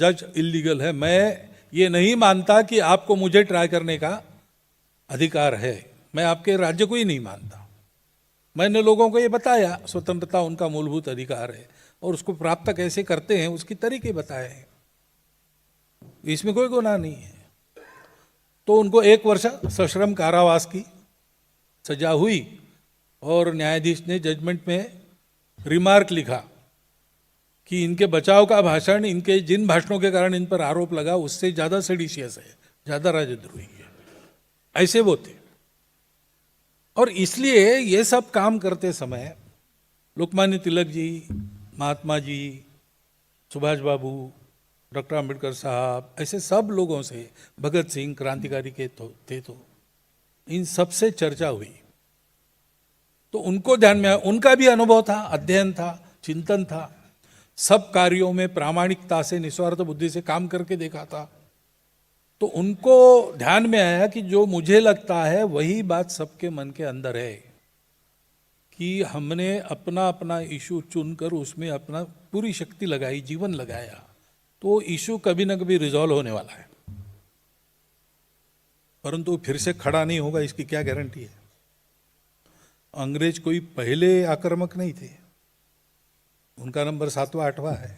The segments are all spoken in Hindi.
जज इलीगल है। मैं ये नहीं मानता कि आपको मुझे ट्राई करने का अधिकार है, मैं आपके राज्य को ही नहीं मानता। मैंने लोगों को ये बताया, स्वतंत्रता उनका मूलभूत अधिकार है और उसको प्राप्त कैसे करते हैं उसकी तरीके बताए हैं, इसमें कोई गुनाह नहीं है। तो उनको 1 वर्ष सश्रम कारावास की सजा हुई और न्यायाधीश ने जजमेंट में रिमार्क लिखा कि इनके बचाव का भाषण, इनके जिन भाषणों के कारण इन पर आरोप लगा उससे ज़्यादा सेडिशियस है, ज़्यादा राजद्रोही है, ऐसे वो थे। और इसलिए ये सब काम करते समय लोकमान्य तिलक जी, महात्मा जी, सुभाष बाबू, डॉक्टर अंबेडकर साहब, ऐसे सब लोगों से, भगत सिंह क्रांतिकारी के थे, तो इन सब से चर्चा हुई तो उनको ध्यान में आया, उनका भी अनुभव था, अध्ययन था, चिंतन था, सब कार्यों में प्रामाणिकता से, निस्वार्थ बुद्धि से काम करके देखा था। तो उनको ध्यान में आया कि जो मुझे लगता है वही बात सबके मन के अंदर है कि हमने अपना अपना इशू चुनकर उसमें अपना पूरी शक्ति लगाई, जीवन लगाया, तो इशू कभी ना कभी रिजॉल्व होने वाला है, परंतु फिर से खड़ा नहीं होगा इसकी क्या गारंटी है। अंग्रेज कोई पहले आक्रामक नहीं थे, उनका नंबर 7वां 8वां है,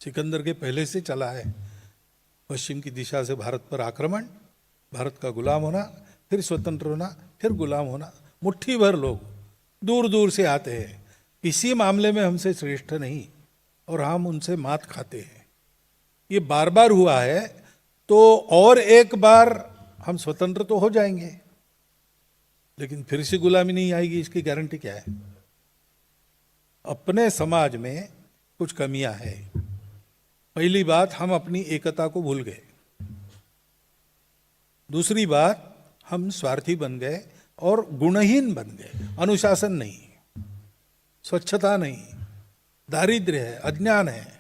सिकंदर के पहले से चला है। पश्चिम की दिशा से भारत पर आक्रमण, भारत का गुलाम होना, फिर स्वतंत्र होना, फिर गुलाम होना, मुट्ठी भर लोग दूर दूर से आते हैं, किसी मामले में हमसे श्रेष्ठ नहीं और हम उनसे मात खाते हैं। ये बार बार हुआ है, तो और एक बार हम स्वतंत्र तो हो जाएंगे, लेकिन फिर से गुलामी नहीं आएगी, इसकी गारंटी क्या है। अपने समाज में कुछ कमियां हैं। पहली बात, हम अपनी एकता को भूल गए। दूसरी बात, हम स्वार्थी बन गए और गुणहीन बन गए। अनुशासन नहीं, स्वच्छता नहीं, दारिद्र्य है, अज्ञान है।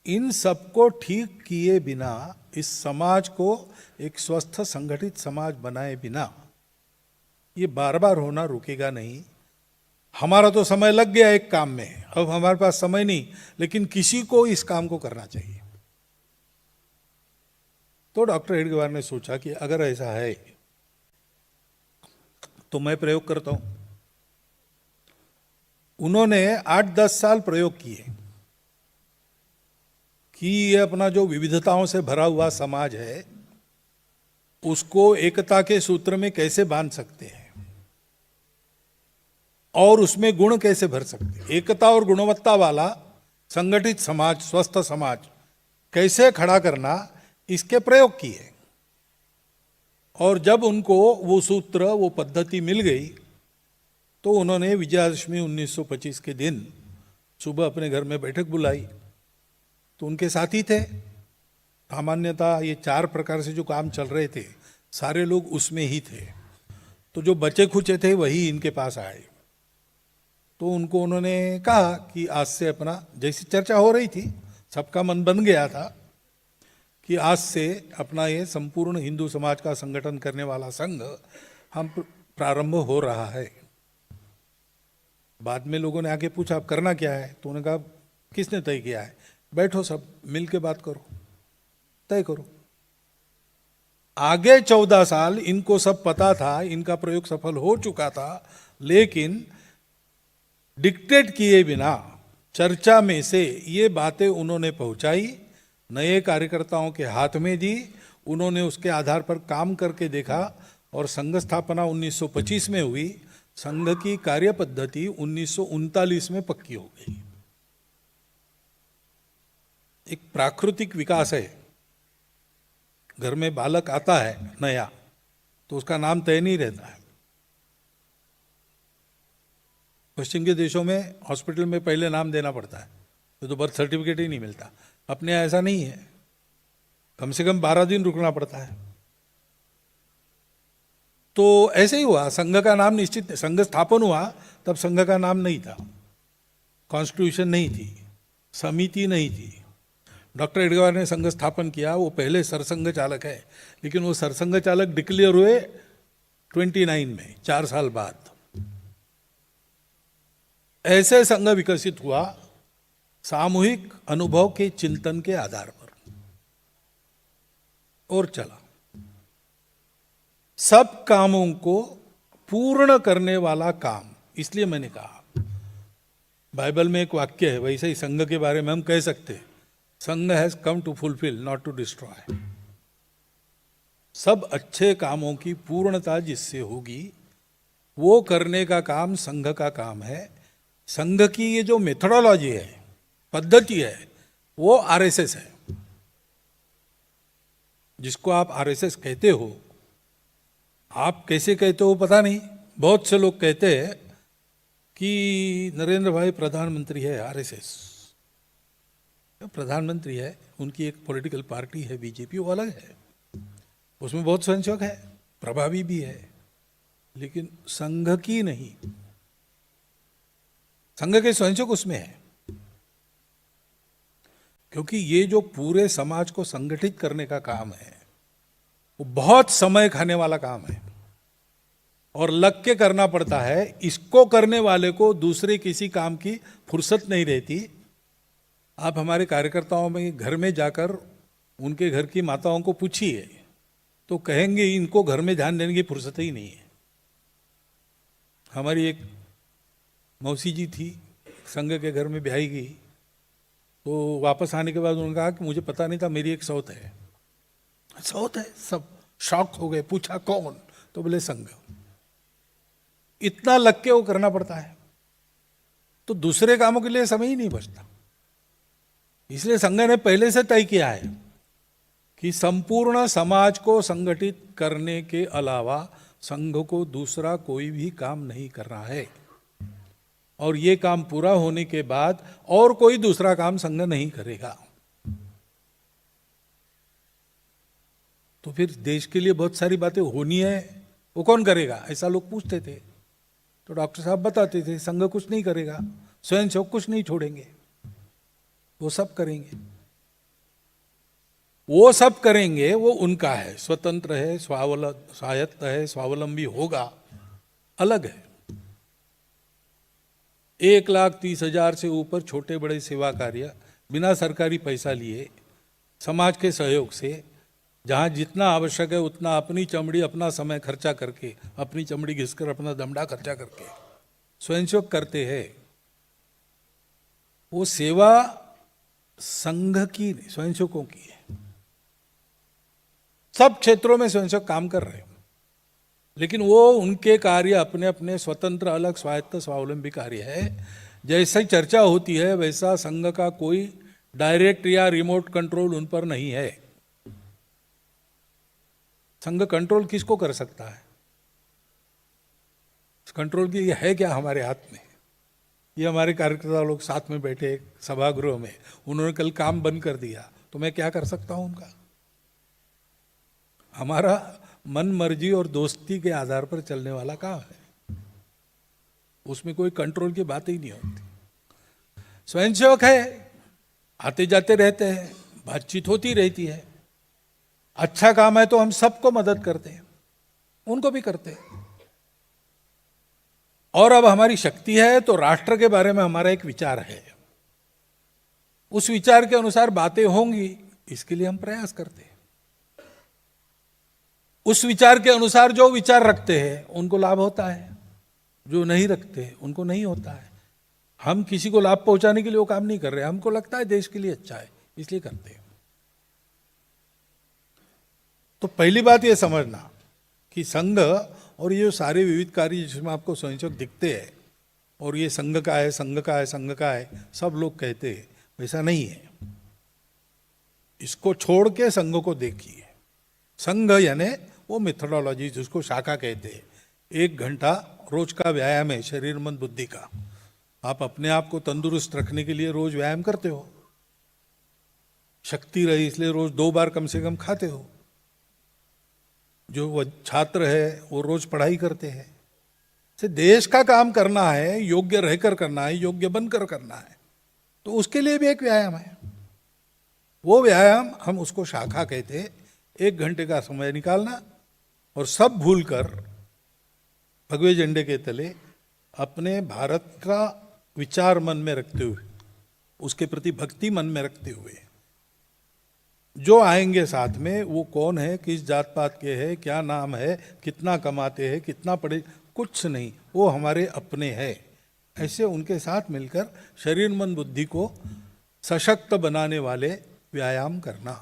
इन सबको ठीक किए बिना, इस समाज को एक स्वस्थ संगठित समाज बनाए बिना ये बार बार होना रुकेगा नहीं। हमारा तो समय लग गया एक काम में, अब हमारे पास समय नहीं, लेकिन किसी को इस काम को करना चाहिए। तो डॉक्टर हेडगेवार ने सोचा कि अगर ऐसा है तो मैं प्रयोग करता हूं। उन्होंने 8-10 साल प्रयोग किए कि ये अपना जो विविधताओं से भरा हुआ समाज है उसको एकता के सूत्र में कैसे बांध सकते हैं और उसमें गुण कैसे भर सकते हैं। एकता और गुणवत्ता वाला संगठित समाज, स्वस्थ समाज कैसे खड़ा करना, इसके प्रयोग किए। और जब उनको वो सूत्र, वो पद्धति मिल गई तो उन्होंने विजयादशमी 1925 के दिन सुबह अपने घर में बैठक बुलाई। तो उनके साथी थे, सामान्यतः ये 4 प्रकार से जो काम चल रहे थे सारे लोग उसमें ही थे। तो जो बचे खुचे थे वही इनके पास आए। तो उनको उन्होंने कहा कि आज से अपना, जैसी चर्चा हो रही थी, सबका मन बन गया था कि आज से अपना ये संपूर्ण हिंदू समाज का संगठन करने वाला संघ हम प्रारंभ हो रहा है। बाद में लोगों ने आके पूछा अब करना क्या है, तो उन्होंने कहा किसने तय किया है, बैठो सब मिल के बात करो, तय करो। आगे 14 साल इनको सब पता था, इनका प्रयोग सफल हो चुका था, लेकिन डिक्टेट किए बिना चर्चा में से ये बातें उन्होंने पहुंचाई, नए कार्यकर्ताओं के हाथ में दी, उन्होंने उसके आधार पर काम करके देखा और संघ स्थापना 1925 में हुई। संघ की कार्य पद्धति 1939 में पक्की हो गई। एक प्राकृतिक विकास है। घर में बालक आता है नया तो उसका नाम तय नहीं रहता है। पश्चिम के देशों में हॉस्पिटल में पहले नाम देना पड़ता है, तो बर्थ सर्टिफिकेट ही नहीं मिलता। अपने यहाँ ऐसा नहीं है, कम से कम 12 दिन रुकना पड़ता है। तो ऐसे ही हुआ, संघ का नाम निश्चित, संघ स्थापन हुआ तब संघ का नाम नहीं था, कॉन्स्टिट्यूशन नहीं थी, समिति नहीं थी। डॉक्टर हेडगेवार ने संघ स्थापन किया, वो पहले सरसंघ चालक है, लेकिन वो सरसंघ चालक डिक्लेयर हुए 29 में, 4 साल बाद। ऐसे संघ विकसित हुआ, सामूहिक अनुभव के चिंतन के आधार पर और चला। सब कामों को पूर्ण करने वाला काम, इसलिए मैंने कहा बाइबल में एक वाक्य है, वैसे ही संघ के बारे में हम कह सकते हैं, Sangh has come to fulfil not to destroy. सब अच्छे कामों की पूर्णता जिससे होगी वो करने का काम संघ का काम है। संघ की ये जो मेथोडोलॉजी है, पद्धति है, वो आरएसएस है। जिसको आप आरएसएस कहते हो, आप कैसे कहते हो पता नहीं, बहुत से लोग कहते हैं कि नरेंद्र भाई प्रधानमंत्री है, आरएसएस प्रधानमंत्री है, उनकी एक पॉलिटिकल पार्टी है बीजेपी, वो अलग है, उसमें बहुत स्वयंसेवक है, प्रभावी भी है, लेकिन संघ की नहीं। संघ के स्वयंसेवक उसमें है, क्योंकि ये जो पूरे समाज को संगठित करने का काम है वो बहुत समय खाने वाला काम है और लग के करना पड़ता है। इसको करने वाले को दूसरे किसी काम की फुर्सत नहीं रहती। आप हमारे कार्यकर्ताओं में घर में जाकर उनके घर की माताओं को पूछिए तो कहेंगे इनको घर में ध्यान देने की फुर्सत ही नहीं है। हमारी एक मौसी जी थी, संघ के घर में ब्याही गई, तो वापस आने के बाद उन्होंने कहा कि मुझे पता नहीं था मेरी एक सौत है। सौत है? सब शॉक हो गए, पूछा कौन? तो बोले संघ। इतना लग के वो करना पड़ता है, तो दूसरे कामों के लिए समय ही नहीं बचता। इसलिए संघ ने पहले से तय किया है कि संपूर्ण समाज को संगठित करने के अलावा संघ को दूसरा कोई भी काम नहीं करना है, और ये काम पूरा होने के बाद और कोई दूसरा काम संघ नहीं करेगा। तो फिर देश के लिए बहुत सारी बातें होनी है, वो कौन करेगा? ऐसा लोग पूछते थे, तो डॉक्टर साहब बताते थे संघ कुछ नहीं करेगा, स्वयंसेवक कुछ नहीं छोड़ेंगे, वो सब करेंगे। वो सब करेंगे, वो उनका है, स्वतंत्र है, स्वायत्त है, स्वावलंबी होगा, अलग है। 1,30,000 से ऊपर छोटे बड़े सेवा कार्य बिना सरकारी पैसा लिए, समाज के सहयोग से, जहाँ जितना आवश्यक है उतना अपनी चमड़ी, अपना समय खर्चा करके, अपनी चमड़ी घिसकर, अपना दमड़ा खर्चा करके स्वयंसेवक करते हैं। वो सेवा संघ की नहीं, स्वयंसेवकों की है। सब क्षेत्रों में स्वयंसेवक काम कर रहे हैं, लेकिन वो उनके कार्य अपने अपने स्वतंत्र, अलग, स्वायत्त, स्वावलंबी कार्य है। जैसे चर्चा होती है वैसा संघ का कोई डायरेक्ट या रिमोट कंट्रोल उन पर नहीं है। संघ कंट्रोल किसको कर सकता है? कंट्रोल की है क्या हमारे हाथ में? ये हमारे कार्यकर्ता लोग साथ में बैठे एक सभागृह में, उन्होंने कल काम बंद कर दिया, तो मैं क्या कर सकता हूं उनका? हमारा मन मर्जी और दोस्ती के आधार पर चलने वाला काम है, उसमें कोई कंट्रोल की बात ही नहीं होती। स्वयंसेवक है, आते जाते रहते हैं, बातचीत होती रहती है, अच्छा काम है तो हम सबको मदद करते हैं, उनको भी करते हैं। और अब हमारी शक्ति है तो राष्ट्र के बारे में हमारा एक विचार है, उस विचार के अनुसार बातें होंगी, इसके लिए हम प्रयास करते हैं। उस विचार के अनुसार जो विचार रखते हैं उनको लाभ होता है, जो नहीं रखते उनको नहीं होता है। हम किसी को लाभ पहुंचाने के लिए वो काम नहीं कर रहे, हमको लगता है देश के लिए अच्छा है, इसलिए करते हैं। तो पहली बात ये समझना कि संघ और ये सारे विविध कार्य जिसमें आपको स्वयंसेवक दिखते हैं, और ये संघ का है, संघ का है, संघ का है, सब लोग कहते हैं, वैसा नहीं है। इसको छोड़ के संघ को देखिए। संघ यानी वो मेथोडोलॉजी जिसको शाखा कहते हैं। 1 घंटा रोज का व्यायाम है, शरीर मन बुद्धि का। आप अपने आप को तंदुरुस्त रखने के लिए रोज व्यायाम करते हो, शक्ति रहे इसलिए रोज 2 बार कम से कम खाते हो। जो वो छात्र है वो रोज पढ़ाई करते हैं। से देश का काम करना है, योग्य रहकर करना है, योग्य बनकर करना है, तो उसके लिए भी एक व्यायाम है। वो व्यायाम हम उसको शाखा कहते हैं। 1 घंटे का समय निकालना और सब भूलकर भगवे झंडे के तले अपने भारत का विचार मन में रखते हुए उसके प्रति भक्ति मन में रखते हुए जो आएंगे साथ में, वो कौन है, किस जात पात के है, क्या नाम है, कितना कमाते हैं, कितना पढ़े, कुछ नहीं, वो हमारे अपने हैं। ऐसे उनके साथ मिलकर शरीर मन बुद्धि को सशक्त बनाने वाले व्यायाम करना,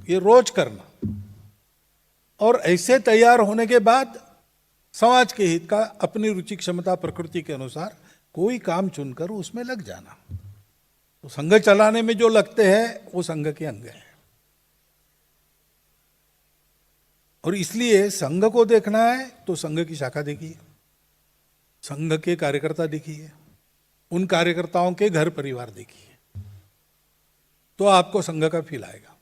ये रोज करना। और ऐसे तैयार होने के बाद समाज के हित का अपनी रुचि क्षमता प्रकृति के अनुसार कोई काम चुनकर उसमें लग जाना। तो संघ चलाने में जो लगते हैं वो संघ के अंग हैं। और इसलिए संघ को देखना है तो संघ की शाखा देखिए, संघ के कार्यकर्ता देखिए, उन कार्यकर्ताओं के घर परिवार देखिए, तो आपको संघ का फील आएगा।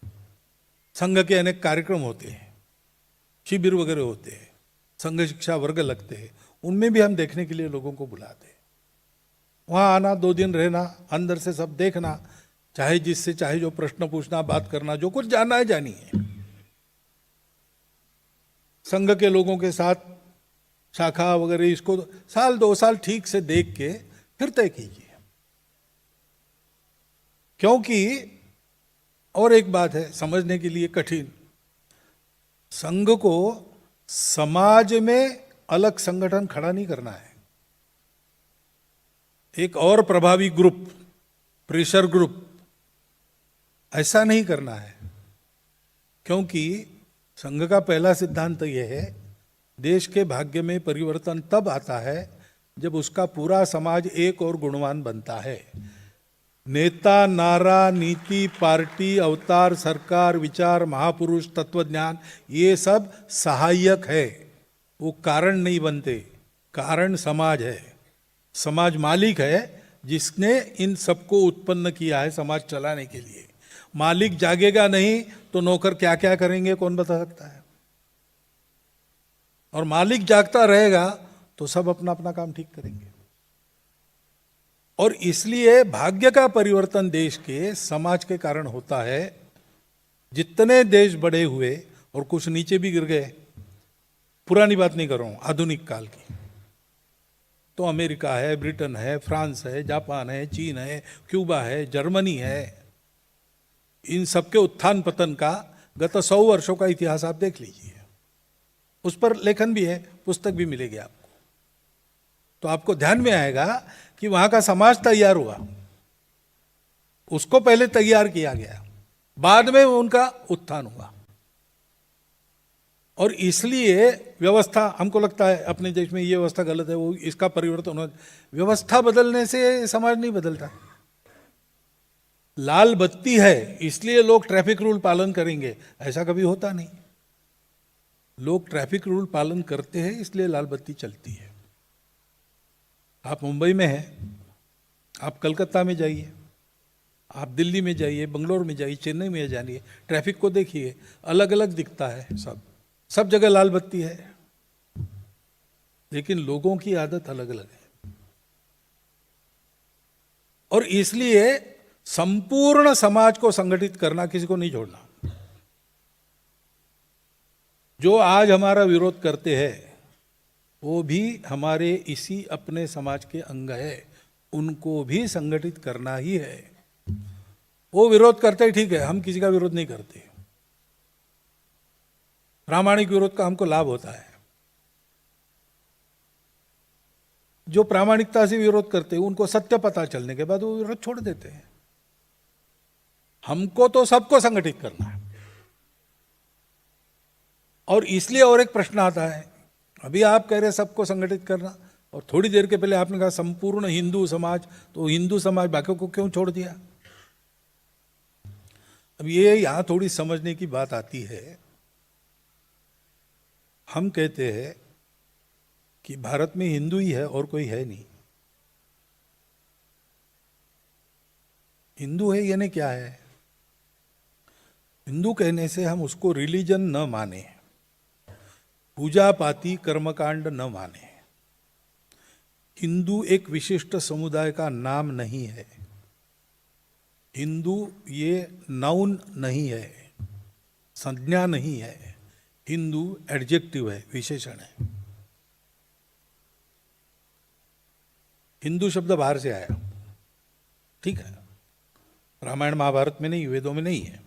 संघ के अनेक कार्यक्रम होते हैं, शिविर वगैरह होते हैं, संघ शिक्षा वर्ग लगते हैं, उनमें भी हम देखने के लिए लोगों को बुलाते हैं। वहाँ आना, 2 दिन रहना, अंदर से सब देखना, चाहे जिससे चाहे जो प्रश्न पूछना, बात करना, जो कुछ जानना है जानिए। संघ के लोगों के साथ शाखा वगैरह इसको साल 2 साल ठीक से देख के फिर तय कीजिए। क्योंकि और एक बात है समझने के लिए कठिन, संघ को समाज में अलग संगठन खड़ा नहीं करना है, एक और प्रभावी ग्रुप, प्रेशर ग्रुप, ऐसा नहीं करना है। क्योंकि संघ का पहला सिद्धांत यह है, देश के भाग्य में परिवर्तन तब आता है जब उसका पूरा समाज एक और गुणवान बनता है। नेता, नारा, नीति, पार्टी, अवतार, सरकार, विचार, महापुरुष, तत्वज्ञान, ये सब सहायक है, वो कारण नहीं बनते। कारण समाज है, समाज मालिक है जिसने इन सबको उत्पन्न किया है समाज चलाने के लिए। मालिक जागेगा नहीं तो नौकर क्या क्या करेंगे कौन बता सकता है। और मालिक जागता रहेगा तो सब अपना अपना काम ठीक करेंगे। और इसलिए भाग्य का परिवर्तन देश के समाज के कारण होता है। जितने देश बड़े हुए और कुछ नीचे भी गिर गए, पुरानी बात नहीं कर रहा हूं, आधुनिक काल की, तो अमेरिका है, ब्रिटेन है, फ्रांस है, जापान है, चीन है, क्यूबा है, जर्मनी है, इन सबके उत्थान पतन का गत 100 वर्षों का इतिहास आप देख लीजिए। उस पर लेखन भी है, पुस्तक भी मिलेगी आपको, तो आपको ध्यान में आएगा कि वहां का समाज तैयार हुआ, उसको पहले तैयार किया गया, बाद में उनका उत्थान हुआ। और इसलिए व्यवस्था, हमको लगता है अपने देश में ये व्यवस्था गलत है, वो इसका परिवर्तन होना। व्यवस्था बदलने से समाज नहीं बदलता। लाल बत्ती है इसलिए लोग ट्रैफिक रूल पालन करेंगे, ऐसा कभी होता नहीं। लोग ट्रैफिक रूल पालन करते हैं इसलिए लाल बत्ती चलती है। आप मुंबई में हैं, आप कलकत्ता में जाइए, आप दिल्ली में जाइए, बंगलोर में जाइए, चेन्नई में जाइए, ट्रैफिक को देखिए, अलग अलग दिखता है, सब जगह लाल बत्ती है, लेकिन लोगों की आदत अलग अलग है। और इसलिए संपूर्ण समाज को संगठित करना, किसी को नहीं छोड़ना। जो आज हमारा विरोध करते हैं वो भी हमारे इसी अपने समाज के अंग है, उनको भी संगठित करना ही है। वो विरोध करते ठीक है, हम किसी का विरोध नहीं करते, प्रामाणिक विरोध का हमको लाभ होता है। जो प्रामाणिकता से विरोध करते हैं उनको सत्य पता चलने के बाद वो विरोध छोड़ देते हैं। हमको तो सबको संगठित करना है। और इसलिए और एक प्रश्न आता है, अभी आप कह रहे सबको संगठित करना, और थोड़ी देर के पहले आपने कहा संपूर्ण हिंदू समाज, तो हिंदू समाज बाकियों को क्यों छोड़ दिया? अब ये यहां थोड़ी समझने की बात आती है। हम कहते हैं कि भारत में हिंदू ही है और कोई है नहीं। हिंदू है यानी क्या है? हिंदू कहने से हम उसको रिलीजन न माने, पूजा पाती कर्मकांड न माने। हिंदू एक विशिष्ट समुदाय का नाम नहीं है। हिंदू ये नाउन नहीं है, संज्ञा नहीं है। हिंदू एडजेक्टिव है, विशेषण है। हिंदू शब्द बाहर से आया, ठीक है, रामायण महाभारत में नहीं, वेदों में नहीं है।